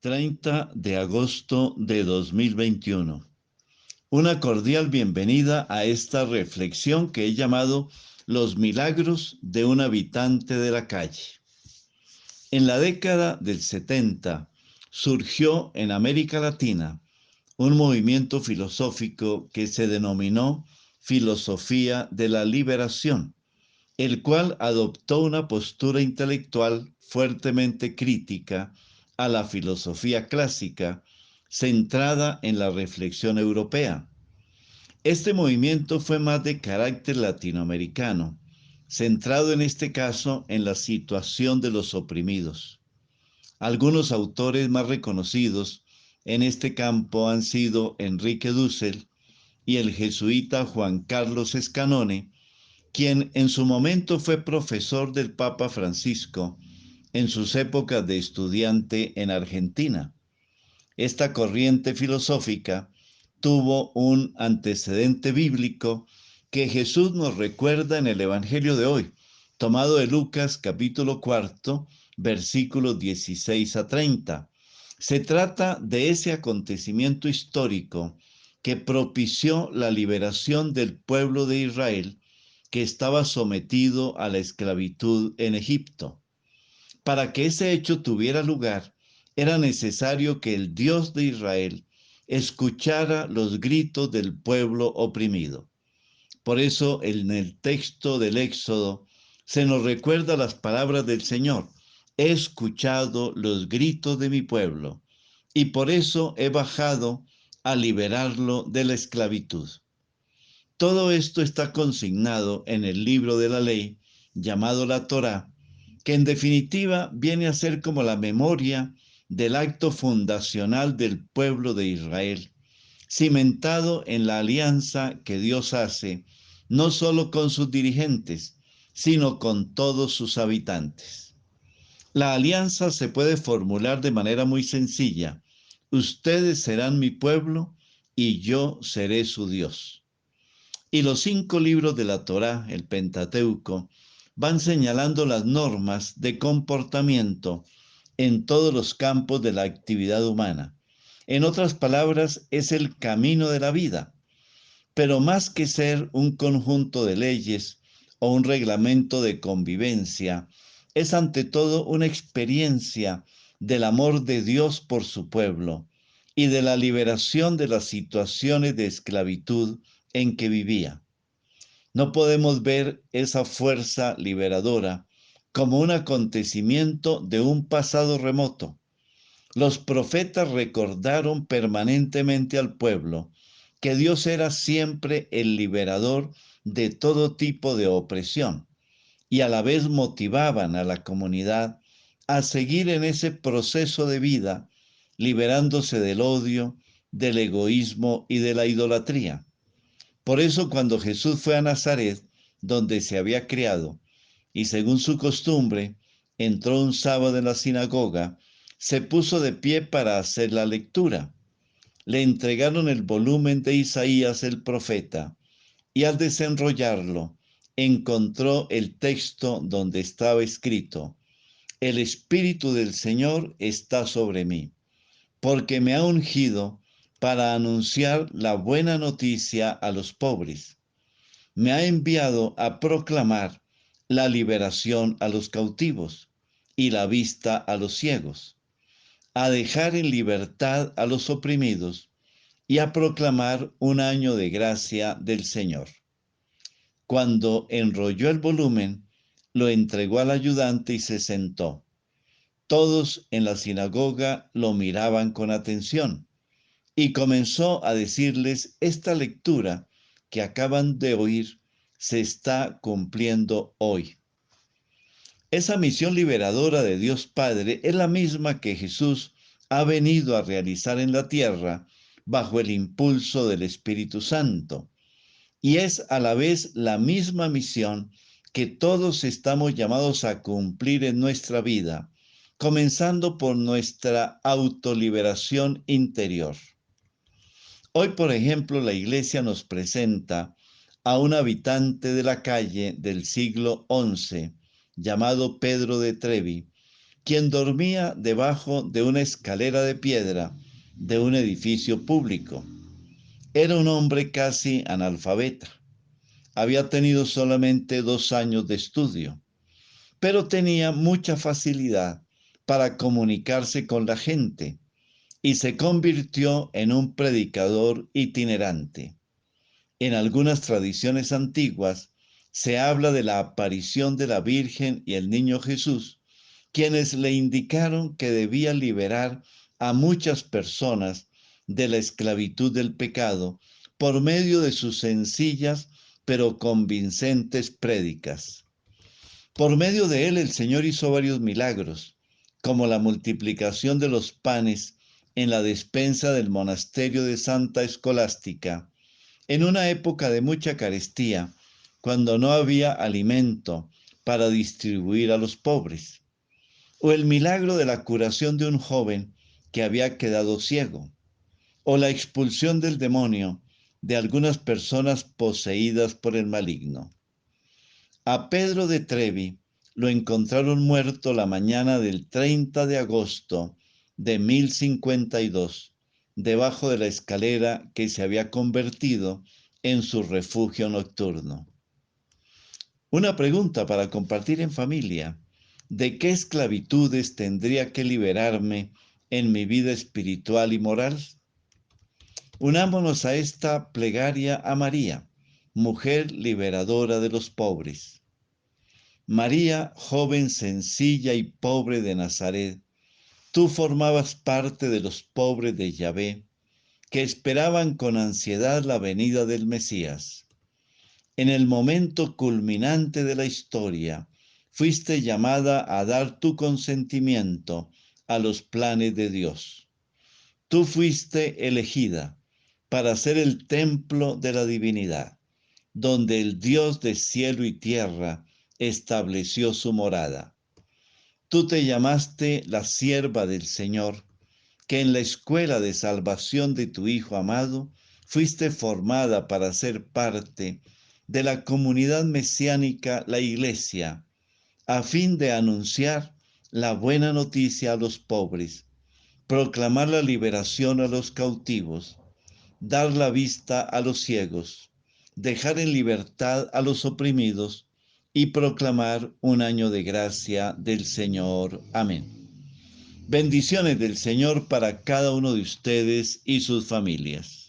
30 de agosto de 2021. Una cordial bienvenida a esta reflexión que he llamado Los milagros de un habitante de la calle. En la década del 70 surgió en América Latina un movimiento filosófico que se denominó Filosofía de la Liberación, el cual adoptó una postura intelectual fuertemente crítica a la filosofía clásica, centrada en la reflexión europea. Este movimiento fue más de carácter latinoamericano, centrado en este caso en la situación de los oprimidos. Algunos autores más reconocidos en este campo han sido Enrique Dussel y el jesuita Juan Carlos Escanone, quien en su momento fue profesor del Papa Francisco en sus épocas de estudiante en Argentina. Esta corriente filosófica tuvo un antecedente bíblico que Jesús nos recuerda en el Evangelio de hoy, tomado de Lucas capítulo 4, versículos 16 a 30. Se trata de ese acontecimiento histórico que propició la liberación del pueblo de Israel que estaba sometido a la esclavitud en Egipto. Para que ese hecho tuviera lugar, era necesario que el Dios de Israel escuchara los gritos del pueblo oprimido. Por eso en el texto del Éxodo se nos recuerda las palabras del Señor: he escuchado los gritos de mi pueblo y por eso he bajado a liberarlo de la esclavitud. Todo esto está consignado en el libro de la ley, llamado la Torá, que en definitiva viene a ser como la memoria del acto fundacional del pueblo de Israel, cimentado en la alianza que Dios hace, no solo con sus dirigentes, sino con todos sus habitantes. La alianza se puede formular de manera muy sencilla: ustedes serán mi pueblo y yo seré su Dios. Y los 5 libros de la Torá, el Pentateuco, van señalando las normas de comportamiento en todos los campos de la actividad humana. En otras palabras, es el camino de la vida. Pero más que ser un conjunto de leyes o un reglamento de convivencia, es ante todo una experiencia del amor de Dios por su pueblo y de la liberación de las situaciones de esclavitud en que vivía. No podemos ver esa fuerza liberadora como un acontecimiento de un pasado remoto. Los profetas recordaron permanentemente al pueblo que Dios era siempre el liberador de todo tipo de opresión y a la vez motivaban a la comunidad a seguir en ese proceso de vida, liberándose del odio, del egoísmo y de la idolatría. Por eso cuando Jesús fue a Nazaret, donde se había criado, y según su costumbre, entró un sábado en la sinagoga, se puso de pie para hacer la lectura. Le entregaron el volumen de Isaías el profeta, y al desenrollarlo, encontró el texto donde estaba escrito: el Espíritu del Señor está sobre mí, porque me ha ungido para anunciar la buena noticia a los pobres. Me ha enviado a proclamar la liberación a los cautivos y la vista a los ciegos, a dejar en libertad a los oprimidos y a proclamar un año de gracia del Señor. Cuando enrolló el volumen, lo entregó al ayudante y se sentó. Todos en la sinagoga lo miraban con atención y comenzó a decirles: esta lectura que acaban de oír se está cumpliendo hoy. Esa misión liberadora de Dios Padre es la misma que Jesús ha venido a realizar en la tierra bajo el impulso del Espíritu Santo. Y es a la vez la misma misión que todos estamos llamados a cumplir en nuestra vida, comenzando por nuestra autoliberación interior. Hoy, por ejemplo, la Iglesia nos presenta a un habitante de la calle del siglo XI, llamado Pedro de Trevi, quien dormía debajo de una escalera de piedra de un edificio público. Era un hombre casi analfabeta. Había tenido solamente 2 años de estudio, pero tenía mucha facilidad para comunicarse con la gente y se convirtió en un predicador itinerante. En algunas tradiciones antiguas se habla de la aparición de la Virgen y el niño Jesús, quienes le indicaron que debía liberar a muchas personas de la esclavitud del pecado por medio de sus sencillas pero convincentes prédicas. Por medio de él el Señor hizo varios milagros, como la multiplicación de los panes en la despensa del monasterio de Santa Escolástica, en una época de mucha carestía, cuando no había alimento para distribuir a los pobres, o el milagro de la curación de un joven que había quedado ciego, o la expulsión del demonio de algunas personas poseídas por el maligno. A Pedro de Trevi lo encontraron muerto la mañana del 30 de agosto de 1052, debajo de la escalera que se había convertido en su refugio nocturno. Una pregunta para compartir en familia. ¿De qué esclavitudes tendría que liberarme en mi vida espiritual y moral? Unámonos a esta plegaria a María, mujer liberadora de los pobres. María, joven sencilla y pobre de Nazaret, tú formabas parte de los pobres de Yahvé, que esperaban con ansiedad la venida del Mesías. En el momento culminante de la historia, fuiste llamada a dar tu consentimiento a los planes de Dios. Tú fuiste elegida para ser el templo de la divinidad, donde el Dios de cielo y tierra estableció su morada. Tú te llamaste la sierva del Señor, que en la escuela de salvación de tu Hijo amado fuiste formada para ser parte de la comunidad mesiánica, la Iglesia, a fin de anunciar la buena noticia a los pobres, proclamar la liberación a los cautivos, dar la vista a los ciegos, dejar en libertad a los oprimidos y proclamar un año de gracia del Señor. Amén. Bendiciones del Señor para cada uno de ustedes y sus familias.